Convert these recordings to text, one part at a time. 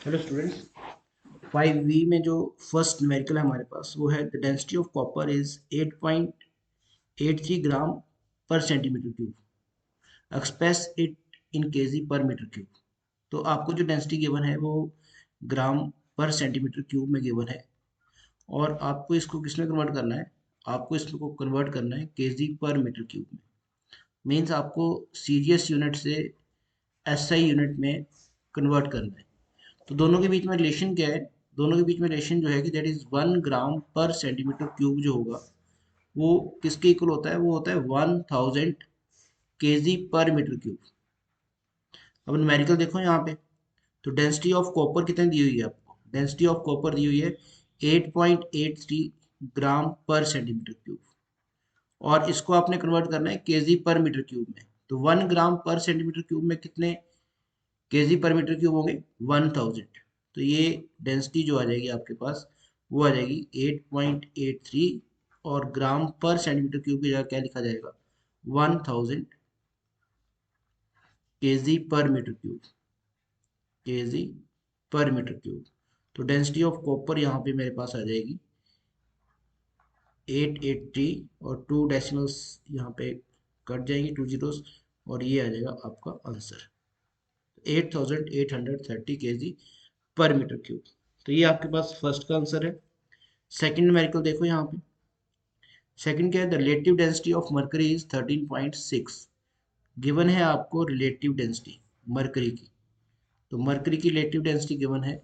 Hello students, 5V में जो first numerical है हमारे पास वो है the density of copper is 8.83 ग्राम पर centimetre cube. Express it in KG पर मीटर क्यूब। तो आपको जो डेंसिटी गिवन है वो ग्राम पर सेंटीमीटर क्यूब में गिवन है, और आपको इसको किस में कन्वर्ट करना है? आपको इसको कन्वर्ट करना है केजी पर मीटर क्यूब में। मीन्स आपको सीजीएस यूनिट से एसआई यूनिट में कन्वर्ट करना है। तो दोनों के बीच में रिलेशन क्या है? दोनों के बीच में रिलेशन जो है कि दैट इज 1 ग्राम पर सेंटीमीटर क्यूब जो होगा वो किसके इक्वल होता है? वो होता है 1000 केजी पर मीटर क्यूब। अब न्यूमेरिकल देखो यहाँ पे, तो डेंसिटी ऑफ कॉपर कितनी दी हुई है आपको? डेंसिटी ऑफ कॉपर दी हुई है 8.83 ग्राम पर सेंटीमीटर क्यूब, और इसको आपने कन्वर्ट करना है केजी पर मीटर क्यूब में। तो 1 ग्राम पर सेंटीमीटर क्यूब में कितने केजी पर मीटर क्यूब होंगे? 1000। तो ये डेंसिटी जो आ जाएगी आपके पास वो आ जाएगी 8.83, और ग्राम पर सेंटीमीटर क्यूब की जगह क्या लिखा जाएगा? 1000 केजी पर मीटर क्यूब। केजी पर मीटर क्यूब। तो डेंसिटी ऑफ कॉपर यहाँ पे मेरे पास आ जाएगी 880, और टू डेसिमल्स यहाँ पे कट जाएंगे, टू जीरोस, और ये आ जाएगा आपका आंसर 8830 केजी पर मीटर क्यूब। तो ये आपके पास फर्स्ट का आंसर है। सेकंड न्यूमेरिकल देखो यहाँ पे। सेकंड क्या है? The relative density of mercury is 13.6। Given है आपको रिलेटिव डेंसिटी मरकरी की। तो मरकरी की रिलेटिव डेंसिटी गिवन है,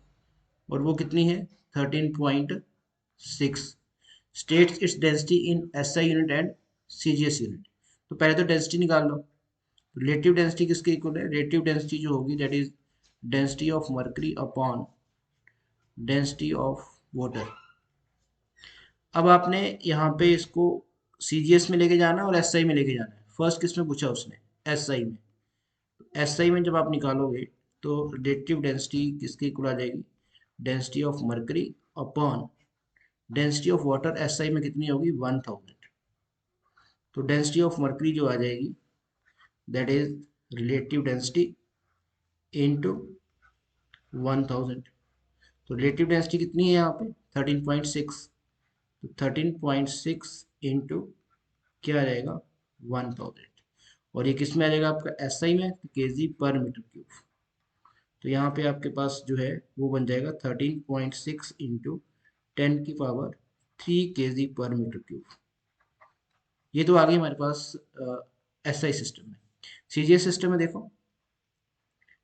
और वो कितनी है? 13.6। States its density in SI unit and CGS unit. तो पहले तो डेंसिटी निकाल लो। रिलेटिव डेंसिटी किसके इक्वल है? रिलेटिव डेंसिटी जो होगी that is density of mercury upon density of water. अब आपने यहाँ पे इसको सीजीएस में लेके जाना है और एसआई में लेके जाना है। फर्स्ट किस में पूछा उसने? एसआई में। एसआई में जब आप निकालोगे तो रिलेटिव डेंसिटी किसके इक्वल आ जाएगी? Density of mercury upon density of water. SI में कितनी होगी? 1000। तो डेंसिटी ऑफ मरकरी जो आ जाएगी that is relative density into 1000। तो रिलेटिव डेंसिटी कितनी है यहाँ पे? 13.6। तो 13.6 इंटू क्या आ जाएगा? 1000। और ये किस में आ जाएगा आपका? एसआई में, केजी पर मीटर क्यूब। तो यहाँ पे आपके पास जो है वो बन जाएगा 13.6 इंटू 10 की पावर 3 केजी पर मीटर क्यूब। ये तो आ गई हमारे पास एसआई सिस्टम में। सीजीएस सिस्टम में देखो,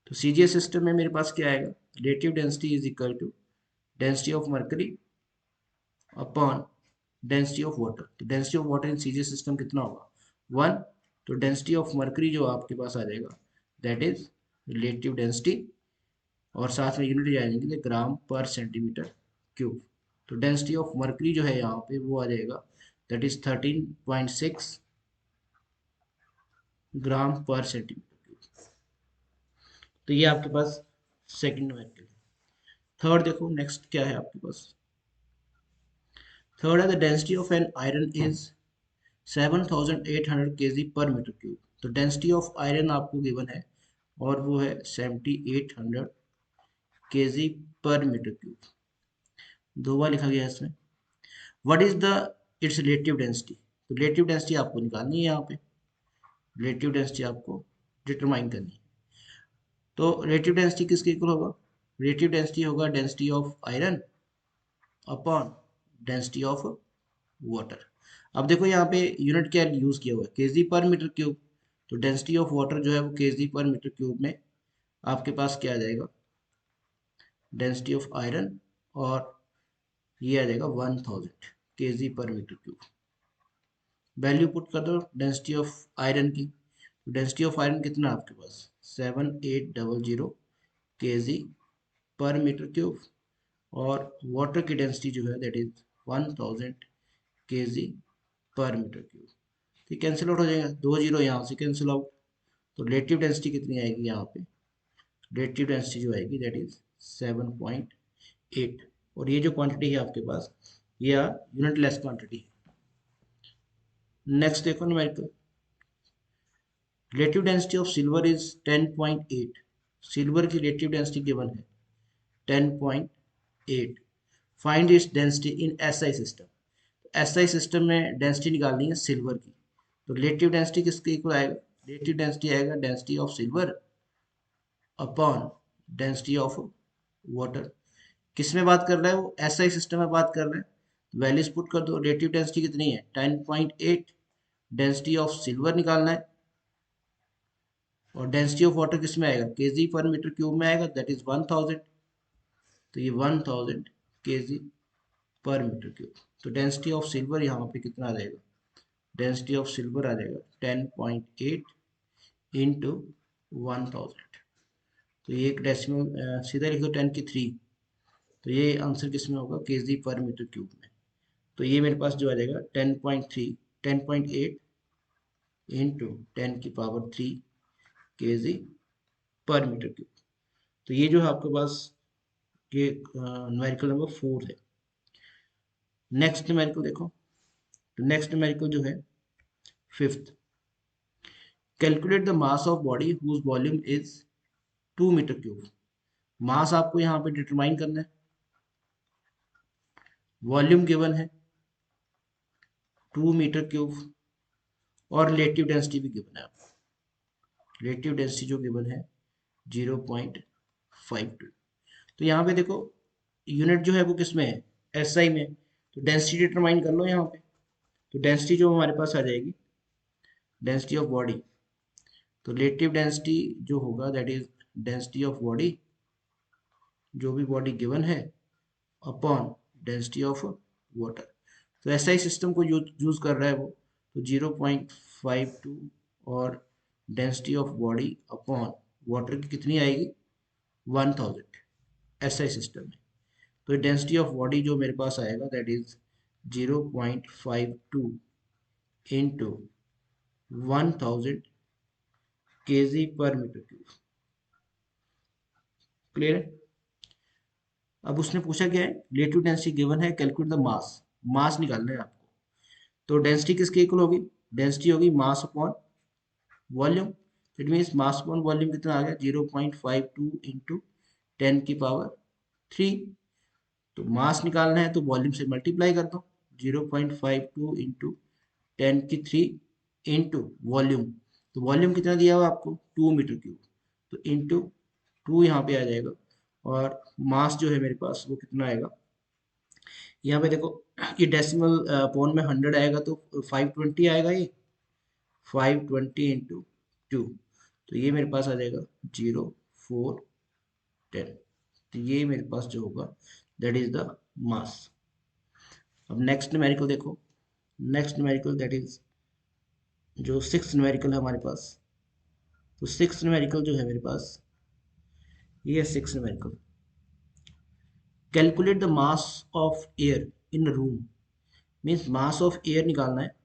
तो सीजीएस सिस्टम में मेरे पास क्या आएगा? Relative density is equal to density of mercury upon density of water. तो density of water in CGS system कितना होगा? 1। तो डेंसिटी ऑफ मर्करी जो आपके पास आ जाएगा दैट इज रिलेटिव डेंसिटी, और साथ में यूनिट आ जाएंगे ग्राम पर सेंटीमीटर क्यूब। तो डेंसिटी ऑफ मर्करी जो है यहाँ पे वो आ जाएगा दैट इज 13.6 ग्राम पर सेंटीमीटर क्यूब। तो ये आपके पास सेकंड न्यूमेरिकल है। थर्ड देखो, नेक्स्ट क्या है आपके पास? थर्ड है the density of an iron is 7800 KG पर मीटर क्यूब। तो डेंसिटी ऑफ आयरन आपको गिवन है, और वो है 7800 केजी पर मीटर क्यूब। दो बार लिखा गया है इसमें। What is the it's relative density? तो रिलेटिव डेंसिटी आपको निकालनी है यहाँ पे। रिलेटिव डेंसिटी आपको डिटरमाइन करनी है। तो रिलेटिव डेंसिटी किसके इक्वल होगा? रिलेटिव डेंसिटी होगा density of iron upon density of water. अब देखो यहाँ पे यूनिट क्या यूज किया हुआ है? केजी पर मीटर क्यूब। तो डेंसिटी ऑफ वाटर जो है वो केजी पर मीटर क्यूब में आपके पास क्या आ जाएगा? डेंसिटी ऑफ आयरन, और ये आ जाएगा 1000 केजी पर मीटर क्यूब। वैल्यू पुट कर दो डेंसिटी ऑफ आयरन की। तो डेंसिटी ऑफ आयरन कितना है आपके पास? 7800 केजी पर मीटर क्यूब, और वाटर की डेंसिटी जो है दैट इज 1000 केजी पर मीटर क्यूब। ठीक, कैंसिल आउट हो जाएगा, दो जीरो यहाँ से कैंसिल आउट। तो रिलेटिव डेंसिटी कितनी आएगी यहाँ पे? रिलेटिव डेंसिटी जो आएगी दैट इज 7.8। और ये जो क्वांटिटी है आपके पास ये यूनिट लेस क्वांटिटी है। नेक्स्ट देखो numerical. Relative density of silver is 10.8। Silver की रिलेटिव डेंसिटी गिवन है, 10.8। Find its density in SI system. SI system में डेंसिटी निकालनी है सिल्वर की, तो रिलेटिव डेंसिटी किसके इक्वल आएगा? रिलेटिव डेंसिटी आएगा density of silver upon density of water. किस में बात कर रहा है वो? एसआई सिस्टम में बात कर रहा है। वैल्यूज पुट कर दो। रिलेटिव डेंसिटी कितनी है? 10.8। डेंसिटी ऑफ सिल्वर निकालना है, और डेंसिटी ऑफ वाटर किस में आएगा? केजी पर मीटर क्यूब में आएगा, दैट इज 1000। तो ये 1000 केजी पर मीटर क्यूब। तो डेंसिटी ऑफ सिल्वर यहाँ पे कितना आ जाएगा? डेंसिटी ऑफ सिल्वर आ जाएगा 10.8 इंटू 1000। तो ये एक डेसिमल सीधा लिख दो 10⁻³ तो ये आंसर किस में होगा? केजी पर मीटर क्यूब में। तो ये मेरे पास जो आ जाएगा 10.8 इंटू 10⁻³ केजी पर मीटर क्यूब। तो ये जो है आपके पास ये न्यूमेरिकल नंबर 4 है। नेक्स्ट न्यूमेरिकल देखो, तो नेक्स्ट न्यूमेरिकल जो है 5th। Calculate the mass of body whose volume is 2 metre cube. Mass आपको यहाँ पे डिटरमाइन करना है, वॉल्यूम गिवन है 2 मीटर क्यूब, और रिलेटिव डेंसिटी भी गिवन है आपको। रिलेटिव डेंसिटी जो गिवन है 0.52। तो यहाँ पे देखो यूनिट जो है वो किस में है? एसआई में। तो डेंसिटी डिटरमाइन कर लो यहाँ पे। तो डेंसिटी जो हमारे पास आ जाएगी, डेंसिटी ऑफ बॉडी, तो रिलेटिव डेंसिटी जो होगा that is density of body, जो भी बॉडी गिवन है, अपॉन डेंसिटी ऑफ वाटर। तो एसआई सिस्टम को यूज कर रहा है वो, तो 0.52 और density of body upon water की कितनी आएगी? 1000 एसआई सिस्टम में। तो डेंसिटी ऑफ बॉडी जो मेरे पास आएगा दैट इज 0.52 इंटू 1000 केजी पर मीटर क्यूब। क्लियर है? अब उसने पूछा क्या है? रिलेटिव डेंसिटी गिवन है, कैलकुलेट द मास। मास निकालना है आपको। तो डेंसिटी किसके इक्वल होगी? डेंसिटी होगी mass upon volume. It means mass upon volume कितना आ गया? 0.52 इंटू 10⁻³ तो मास निकालना है तो वॉल्यूम से मल्टीप्लाई कर दो। 0.52 इंटू 10⁻³ इंटू वॉल्यूम। तो वॉल्यूम कितना दिया हुआ आपको? 2 मीटर क्यूब। तो इंटू 2 यहाँ पे आ जाएगा, और मास जो है मेरे पास वो कितना आएगा? यहाँ पे देखो ये डेसिमल पॉन में 100 आएगा तो 520 आएगा। ये 520 इंटू 2, तो ये मेरे पास आ जाएगा 0.410। तो ये मेरे पास जो होगा दैट इज द मास। अब नेक्स्ट न्यूमेरिकल देखो। नेक्स्ट न्यूमेरिकल दैट इज जो 6th न्यूमेरिकल है हमारे पास। तो 6th न्यूमेरिकल जो है मेरे पास, ये 6th numerical. Calculate the mass of air in room. Means mass of air निकालना है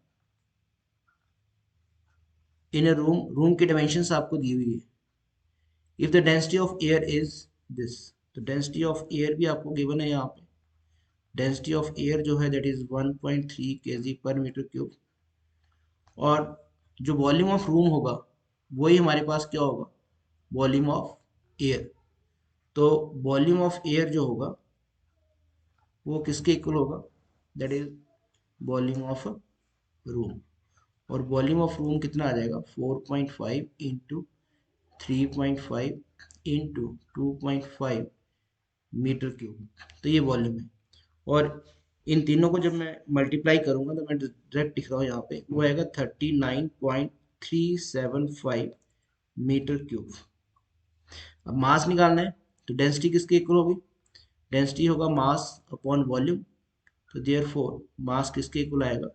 इन अ रूम। रूम की डायमेंशंस आपको दी हुई है। If the density of air is this, तो डेंसिटी ऑफ एयर भी आपको गिवन है यहाँ पे। डेंसिटी ऑफ एयर जो है दैट इज 1.3 केजी पर मीटर क्यूब, और जो वॉल्यूम ऑफ रूम होगा वही हमारे पास क्या होगा? Volume of air. तो वॉल्यूम ऑफ एयर जो होगा वो किसके इक्वल होगा? That is volume of room. और वॉल्यूम ऑफ रूम कितना आ जाएगा? 4.5 इंटू 3.5 इंटू 2.5 मीटर क्यूब। तो ये वॉल्यूम है, और इन तीनों को जब मैं मल्टीप्लाई करूंगा तो मैं डायरेक्ट लिख रहा हूँ यहाँ पे, वो आएगा 39.375 मीटर क्यूब। अब मास निकालना है, तो डेंसिटी किसके इक्वल होगी? डेंसिटी होगा मास अपॉन वॉल्यूम। तो देयरफॉर मास किसके इक्वल आएगा?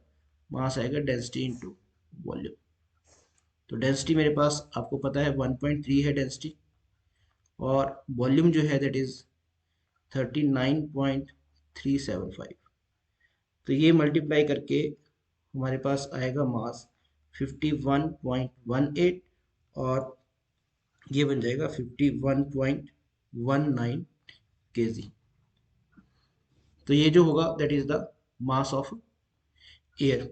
मास आएगा डेंसिटी इंटू वॉल्यूम। तो डेंसिटी मेरे पास आपको पता है 1.3 है डेंसिटी, और वॉल्यूम जो है दैट इज 39.375। तो ये मल्टीप्लाई करके हमारे पास आएगा मास 51.18, और ये बन जाएगा 51.19 केजी। तो ये जो होगा that is the mass of air.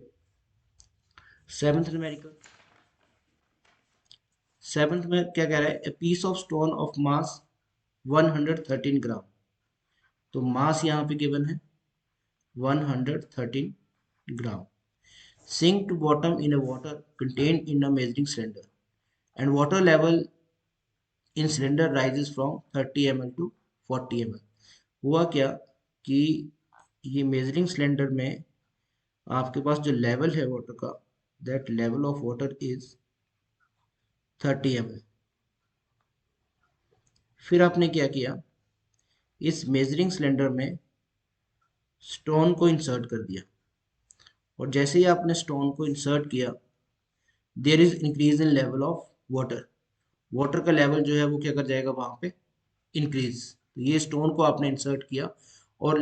7th numerical. 7th में क्या कह रहा है? A piece of stone of mass 113 gram तो मास यहाँ पे गिवन है 113 gram. Sink to bottom in a water contained in a measuring cylinder and water level in cylinder rises from 30 ml to 40 ml। हुआ क्या कि ये measuring cylinder में आपके पास जो लेवल है वाटर का, that level of water is 30 ml। फिर आपने क्या किया, इस मेजरिंग सिलेंडर में स्टोन को इंसर्ट कर दिया, और जैसे ही आपने स्टोन को इंसर्ट किया, there is increase in level of water. Water का लेवल जो है वो क्या कर जाएगा वहां पे, इंक्रीज। तो ये स्टोन को आपने इंसर्ट किया और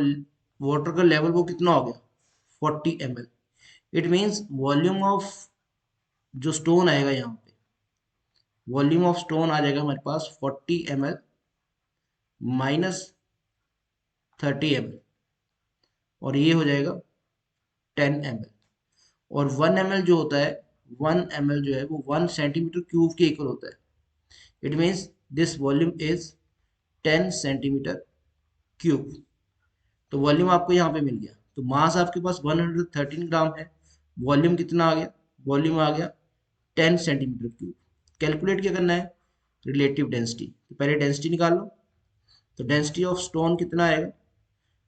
वाटर का लेवल वो कितना हो गया, 40 ml। It means volume of जो स्टोन आएगा यहाँ पे, वॉल्यूम ऑफ स्टोन आ जाएगा हमारे पास 40 ml माइनस 30 ml, और ये हो जाएगा 10 ml। और 1 ml जो होता है, 1 ml जो है वो 1 सेंटीमीटर क्यूब के इक्वल होता है। It means this volume is 10 centimetre cube. तो वॉल्यूम आपको यहाँ पे मिल गया। तो मास आपके पास 113 ग्राम है, वॉल्यूम कितना आ गया, वॉल्यूम आ गया 10 सेंटीमीटर क्यूब। कैलकुलेट क्या करना है, रिलेटिव डेंसिटी। तो पहले डेंसिटी निकाल लो। तो डेंसिटी ऑफ स्टोन कितना आएगा,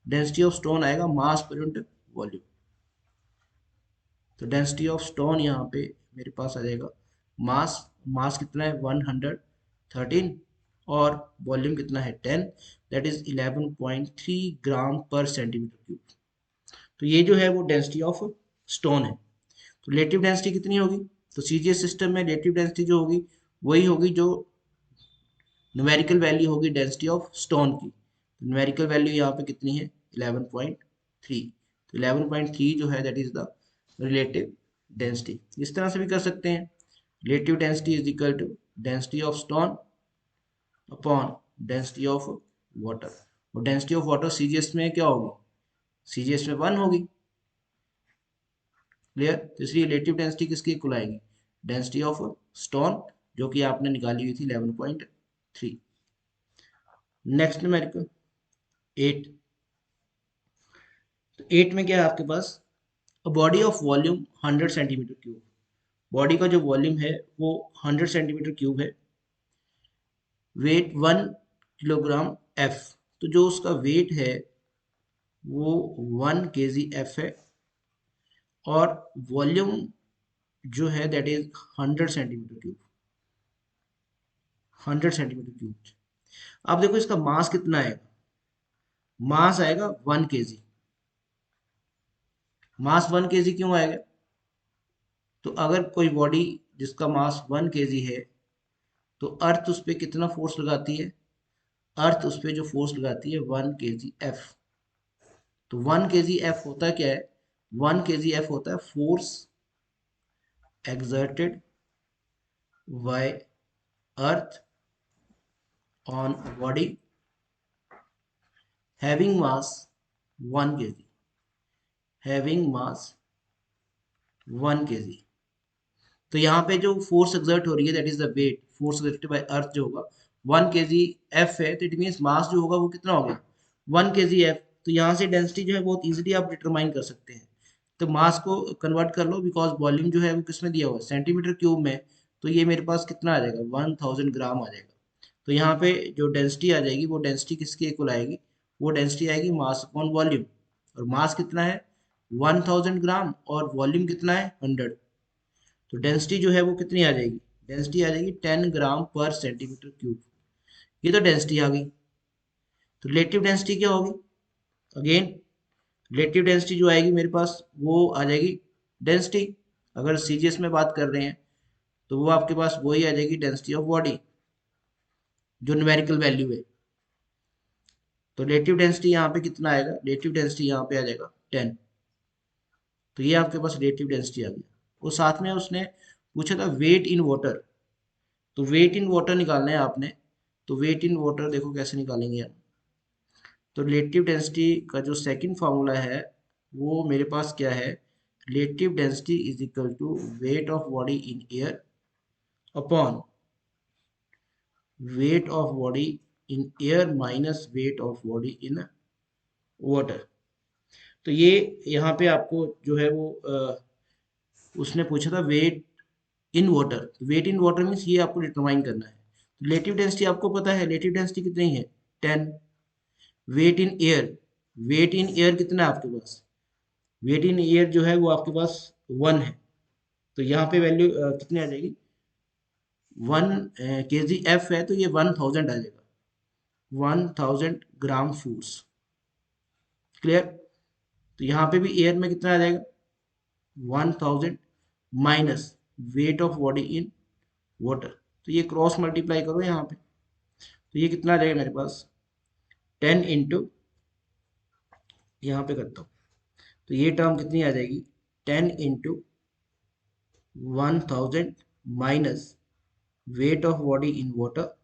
डेंसिटी ऑफ स्टोन आएगा मास पर यूनिट वॉल्यूम। तो डेंसिटी ऑफ स्टोन यहाँ पे मेरे पास आ जाएगा मास, मास कितना है 113, और वॉल्यूम कितना है 10, दैट इज 11.3 ग्राम पर सेंटीमीटर क्यूब। तो ये जो है वो डेंसिटी ऑफ स्टोन है। तो रिलेटिव डेंसिटी कितनी होगी, तो सीजीएस सिस्टम में रिलेटिव डेंसिटी जो होगी वही होगी जो न्यूमेरिकल वैल्यू होगी डेंसिटी ऑफ स्टोन की। न्यूमेरिकल वैल्यू यहाँ पे कितनी है 11.3। तो 11.3 जो है that is the relative density. इस तरह से भी कर सकते हैं, relative density is equal to density of stone upon density of water. और डेंसिटी ऑफ वाटर सीजीएस में क्या होगी, सीजीएस में 1 होगी। क्लियर। तो इसलिए रिलेटिव डेंसिटी किसकी इक्वल आएगी, डेंसिटी ऑफ स्टोन, जो कि आपने निकाली हुई थी 11.3। Next numerical 8। तो 8 में क्या है आपके पास, a body of volume 100 centimetre cube. Body का जो वॉल्यूम है वो 100 सेंटीमीटर क्यूब है, वेट 1 किलोग्राम एफ। तो जो उसका वेट है वो 1 kg एफ है, और वॉल्यूम जो है that is 100 centimetre cube, 100 centimetre cube. अब देखो इसका मास कितना आएगा, मास आएगा 1 kg। मास 1 kg क्यों आएगा, तो अगर कोई बॉडी जिसका मास 1 kg है, तो अर्थ उस पर कितना फोर्स लगाती है, अर्थ उस पर जो फोर्स लगाती है 1 kg एफ। तो 1 kg एफ होता क्या है, 1 kg एफ होता है force exerted by earth on a body having mass 1 kg, having mass 1 kg। तो यहाँ पे जो फोर्स एक्सर्ट हो रही है that is the weight, force exerted by earth जो होगा 1 kg एफ है, तो इट मीन्स मास जो होगा वो कितना हो गया 1 kg एफ। तो यहाँ से डेंसिटी जो है बहुत इजीली आप डिटरमाइन कर सकते हैं। तो मास को कन्वर्ट कर लो, बिकॉज वॉल्यूम जो है वो किस में दिया हुआ है, सेंटीमीटर क्यूब में। तो ये मेरे पास कितना आ जाएगा 1000 ग्राम आ जाएगा। तो यहाँ पे जो डेंसिटी आ जाएगी वो डेंसिटी किसके इक्वल आएगी, वो डेंसिटी आएगी मास अपॉन वॉल्यूम। और मास कितना है 1000 ग्राम और वॉल्यूम कितना है 100। तो डेंसिटी जो है वो कितनी आ जाएगी, डेंसिटी आ जाएगी 10 ग्राम पर सेंटीमीटर क्यूब। ये तो डेंसिटी आ गई। तो रिलेटिव डेंसिटी क्या होगी, अगेन रिलेटिव डेंसिटी जो आएगी मेरे पास वो आ जाएगी डेंसिटी, अगर सीजीएस में बात कर रहे हैं तो वो आपके पास वही आ जाएगी डेंसिटी ऑफ बॉडी जो न्यूमेरिकल वैल्यू है। तो रिलेटिव डेंसिटी यहाँ पे कितना आएगा, रिलेटिव डेंसिटी यहाँ पे आ जाएगा 10। तो ये आपके पास रिलेटिव डेंसिटी आ गया। और साथ में उसने पूछा था वेट इन वाटर। तो वेट इन वाटर निकालना है आपने। तो वेट इन वाटर देखो कैसे निकालेंगे हम। तो रिलेटिव डेंसिटी का जो सेकंड फार्मूला है वो मेरे पास क्या है, relative density is equal to weight of body in air upon weight of body in air minus weight of body in water. तो ये यहाँ पे आपको जो है वो उसने पूछा था weight in water. Weight in water means ये आपको डिटरमाइन करना है। रिलेटिव डेंसिटी आपको पता है, रिलेटिव डेंसिटी कितनी है 10। Weight in air, weight in air कितना है आपके पास, वेट इन एयर जो है वो आपके पास 1 है। तो यहाँ पे वैल्यू कितनी आ जाएगी, 1 kg है तो ये 1000 आ जाएगा, 1000 ग्राम फूड्स। क्लियर। तो यहाँ पे भी एयर में कितना आ जाएगा 1000 minus weight of body in water. तो ये क्रॉस मल्टीप्लाई करो यहाँ पे, तो ये कितना आ जाएगा मेरे पास 10 इंटू, यहाँ पे करता हूँ, तो ये टर्म कितनी आ जाएगी 10 into 1000 minus weight of body in water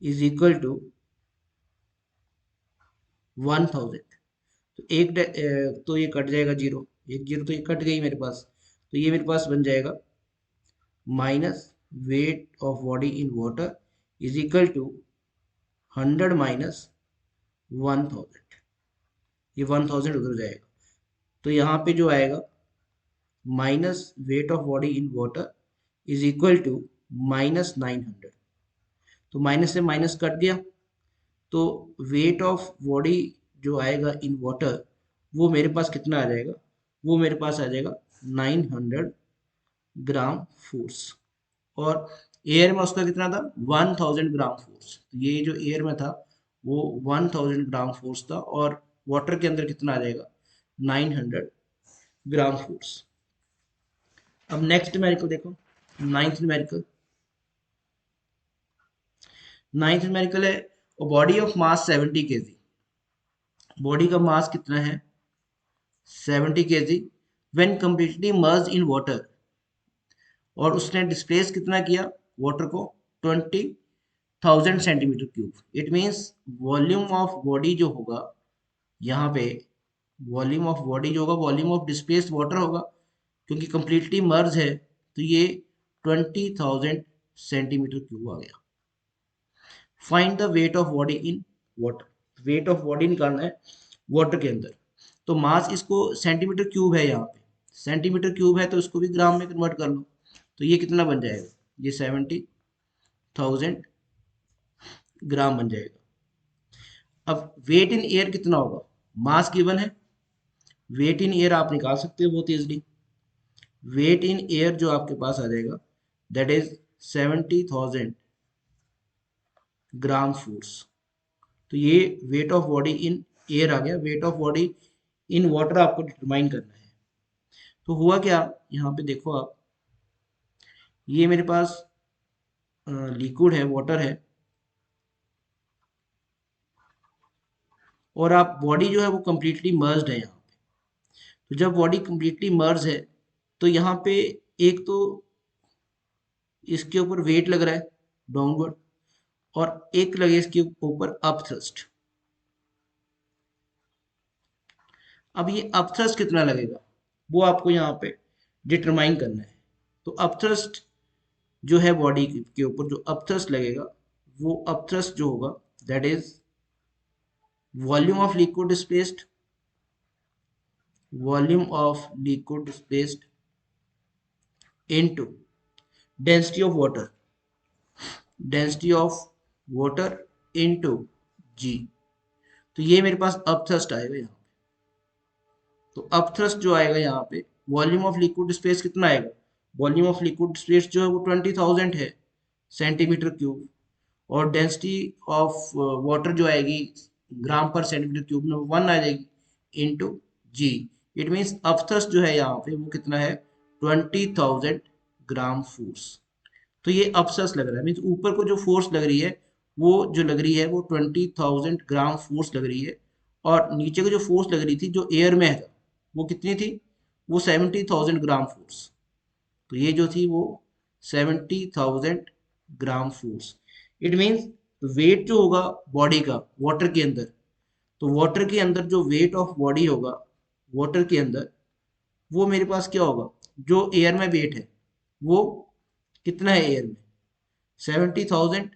is equal to 1000। तो तो ये कट जाएगा जीरो, एक जीरो तो ये कट गई मेरे पास, तो ये मेरे पास बन जाएगा minus weight of body in water is equal to 100 minus 1000। ये 1000 उधर जाएगा, तो यहाँ पे जो आएगा minus weight of body in water is equal to minus 900। तो माइनस से माइनस कट गया, तो वेट ऑफ बॉडी जो आएगा इन वाटर वो मेरे पास कितना आ जाएगा, वो मेरे पास आ जाएगा 900 ग्राम फोर्स। और एयर में उसका कितना था 1000 ग्राम फोर्स। तो ये जो एयर में था वो 1000 ग्राम फोर्स था, और वाटर के अंदर कितना आ जाएगा 900 ग्राम फोर्स। अब नेक्स्ट न्यूमेरिकल देखो, नाइन्थ न्यूमेरिकल। नाइन्थ न्यूमेरिकल है body of mass 70 KG. Body का मास कितना है 70 KG when completely merge in water, और उसने डिस्प्लेस कितना किया वाटर को 20,000 centimetre cube. It means volume of body जो होगा यहाँ पे, वॉल्यूम ऑफ बॉडी जो होगा वॉल्यूम ऑफ डिस्प्लेस्ड वाटर होगा, क्योंकि कंप्लीटली मर्ज है तो ये 20,000 सेंटीमीटर क्यूब आ गया। Find the wait of body in water. Wait of body निकालना है वाटर के अंदर। तो मास इसको सेंटीमीटर क्यूब है, यहाँ पे सेंटीमीटर क्यूब है तो इसको भी ग्राम में कन्वर्ट कर लो, तो ये कितना बन जाएगा, ये 70,000 ग्राम बन जाएगा। अब वेट इन एयर कितना होगा, मास गिवन है, वेट इन एयर आप निकाल सकते हो बहुत इजली। वेट इन एयर जो आपके पास आ जाएगा दैट इज 70,000 ग्राम फोर्स। तो ये weight of body in air आ गया। Weight of body in water आपको डिटरमाइन करना है। तो हुआ क्या, यहाँ पे देखो आप, ये मेरे पास लिक्विड है, वाटर है, और आप बॉडी जो है वो कंप्लीटली मर्ज्ड है यहाँ पे। तो जब बॉडी कंप्लीटली मर्ज है तो यहाँ पे एक तो इसके ऊपर वेट लग रहा है डाउनवर्ड, और एक लगे इसके ऊपर अप थ्रस्ट। अब ये अप थ्रस्ट कितना लगेगा वो आपको यहाँ पे डिटरमाइन करना है। तो अप थ्रस्ट जो है बॉडी के ऊपर जो अप थ्रस्ट लगेगा, वो अप थ्रस्ट जो होगा that is volume of liquid displaced, volume of liquid displaced into density of water, density of water into g. तो ये मेरे पास अप थ्रस्ट आएगा यहाँ पे। तो अप थ्रस्ट जो आएगा यहाँ पे, वॉल्यूम ऑफ लिक्विड स्पेस कितना आएगा, वॉल्यूम ऑफ लिक्विड स्पेस जो है वो 20,000 है सेंटीमीटर क्यूब, और डेंसिटी ऑफ वाटर जो आएगी ग्राम पर सेंटीमीटर क्यूब में 1 आ जाएगी into g. It means up thrust जो है यहाँ पे वो कितना है 20,000 ग्राम फोर्स। तो ये अपसस लग रहा है, मीन्स ऊपर को जो फोर्स लग रही है वो जो लग रही है वो 20,000 ग्राम फोर्स लग रही है, और नीचे को जो फोर्स लग रही थी जो एयर में है वो कितनी थी, वो 70,000 ग्राम फोर्स। तो ये जो थी वो 70,000 gram force. It means wait जो होगा बॉडी का वाटर के अंदर, तो वाटर के अंदर जो वेट ऑफ बॉडी होगा वाटर के अंदर, वो मेरे पास क्या होगा, जो एयर में वेट है वो कितना है एयर में 70,000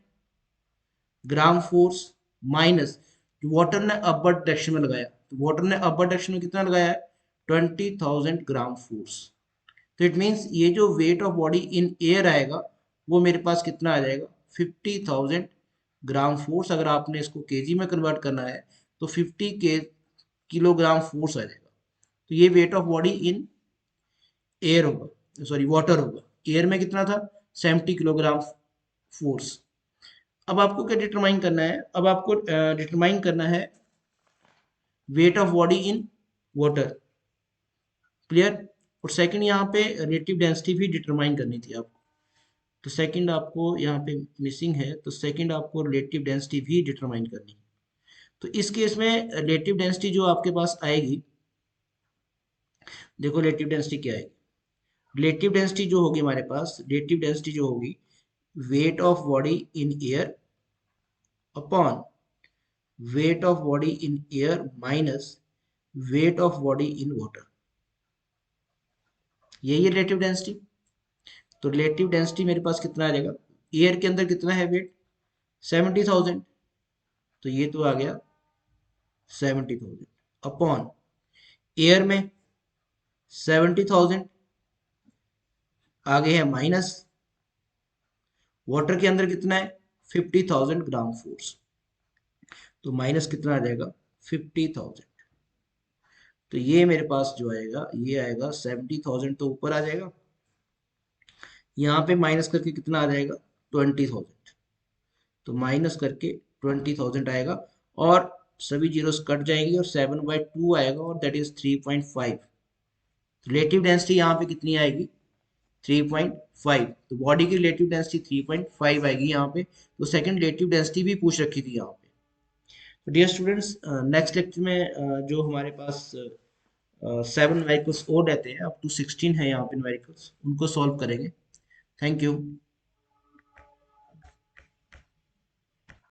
ग्राम फोर्स माइनस वाटर ने अपर डायरेक्शन में लगाया, तो वाटर ने अपर डायरेक्शन में कितना लगाया है, 20,000 ग्राम फोर्स। तो इट मीन्स ये जो wait of body in air आएगा वो मेरे पास कितना आ जाएगा, 50,000 ग्राम फोर्स। अगर आपने इसको केजी में कन्वर्ट करना है तो 50 के किलोग्राम फोर्स आ जाएगा। तो ये weight of body in air होगा, सॉरी वाटर होगा। एयर में कितना था, 70 किलोग्राम फोर्स। अब आपको क्या डिटरमाइन करना है, अब आपको डिटरमाइन करना है wait of body in water, clear. और सेकंड यहाँ पे रिलेटिव डेंसिटी भी डिटरमाइन करनी थी आपको, तो सेकंड आपको यहाँ पे मिसिंग है, तो सेकंड आपको रिलेटिव डेंसिटी भी डिटरमाइन करनी है। तो इस केस में रिलेटिव डेंसिटी जो आपके पास आएगी, देखो रिलेटिव डेंसिटी क्या आएगी, रिलेटिव डेंसिटी जो होगी हमारे पास, रिलेटिव डेंसिटी जो होगी, wait of body in air upon weight of body in air minus weight of body in water, यही है रिलेटिव डेंसिटी। तो रिलेटिव डेंसिटी मेरे पास कितना आ जाएगा, एयर के अंदर कितना है वेट, 70,000, तो ये तो आ गया 70,000 अपॉन एयर में 70,000, आगे है माइनस वाटर के अंदर कितना है, 50,000 ग्राम फोर्स, तो माइनस कितना आ जाएगा, 50,000। तो ये मेरे पास जो आएगा, ये आएगा 70,000, तो ऊपर आ जाएगा, यहाँ पे माइनस करके कितना आ जाएगा, 20,000, तो माइनस करके 20,000 आएगा, और सभी जीरोस कट जाएंगे और 7/2 आएगा, और दैट इज 3.5। रिलेटिव डेंसिटी यहाँ पे कितनी आएगी, 3.5। तो बॉडी की रिलेटिव डेंसिटी 3.5 आएगी यहाँ पे। तो सेकंड रिलेटिव डेंसिटी भी पूछ रखी थी यहाँ पे। तो डियर स्टूडेंट्स, नेक्स्ट लेक्चर में जो हमारे पास 7 न्यूमेरिकल्स और रहते हैं, अप टू 16 है यहाँ पे न्यूमेरिकल्स, उनको सॉल्व करेंगे। Thank you.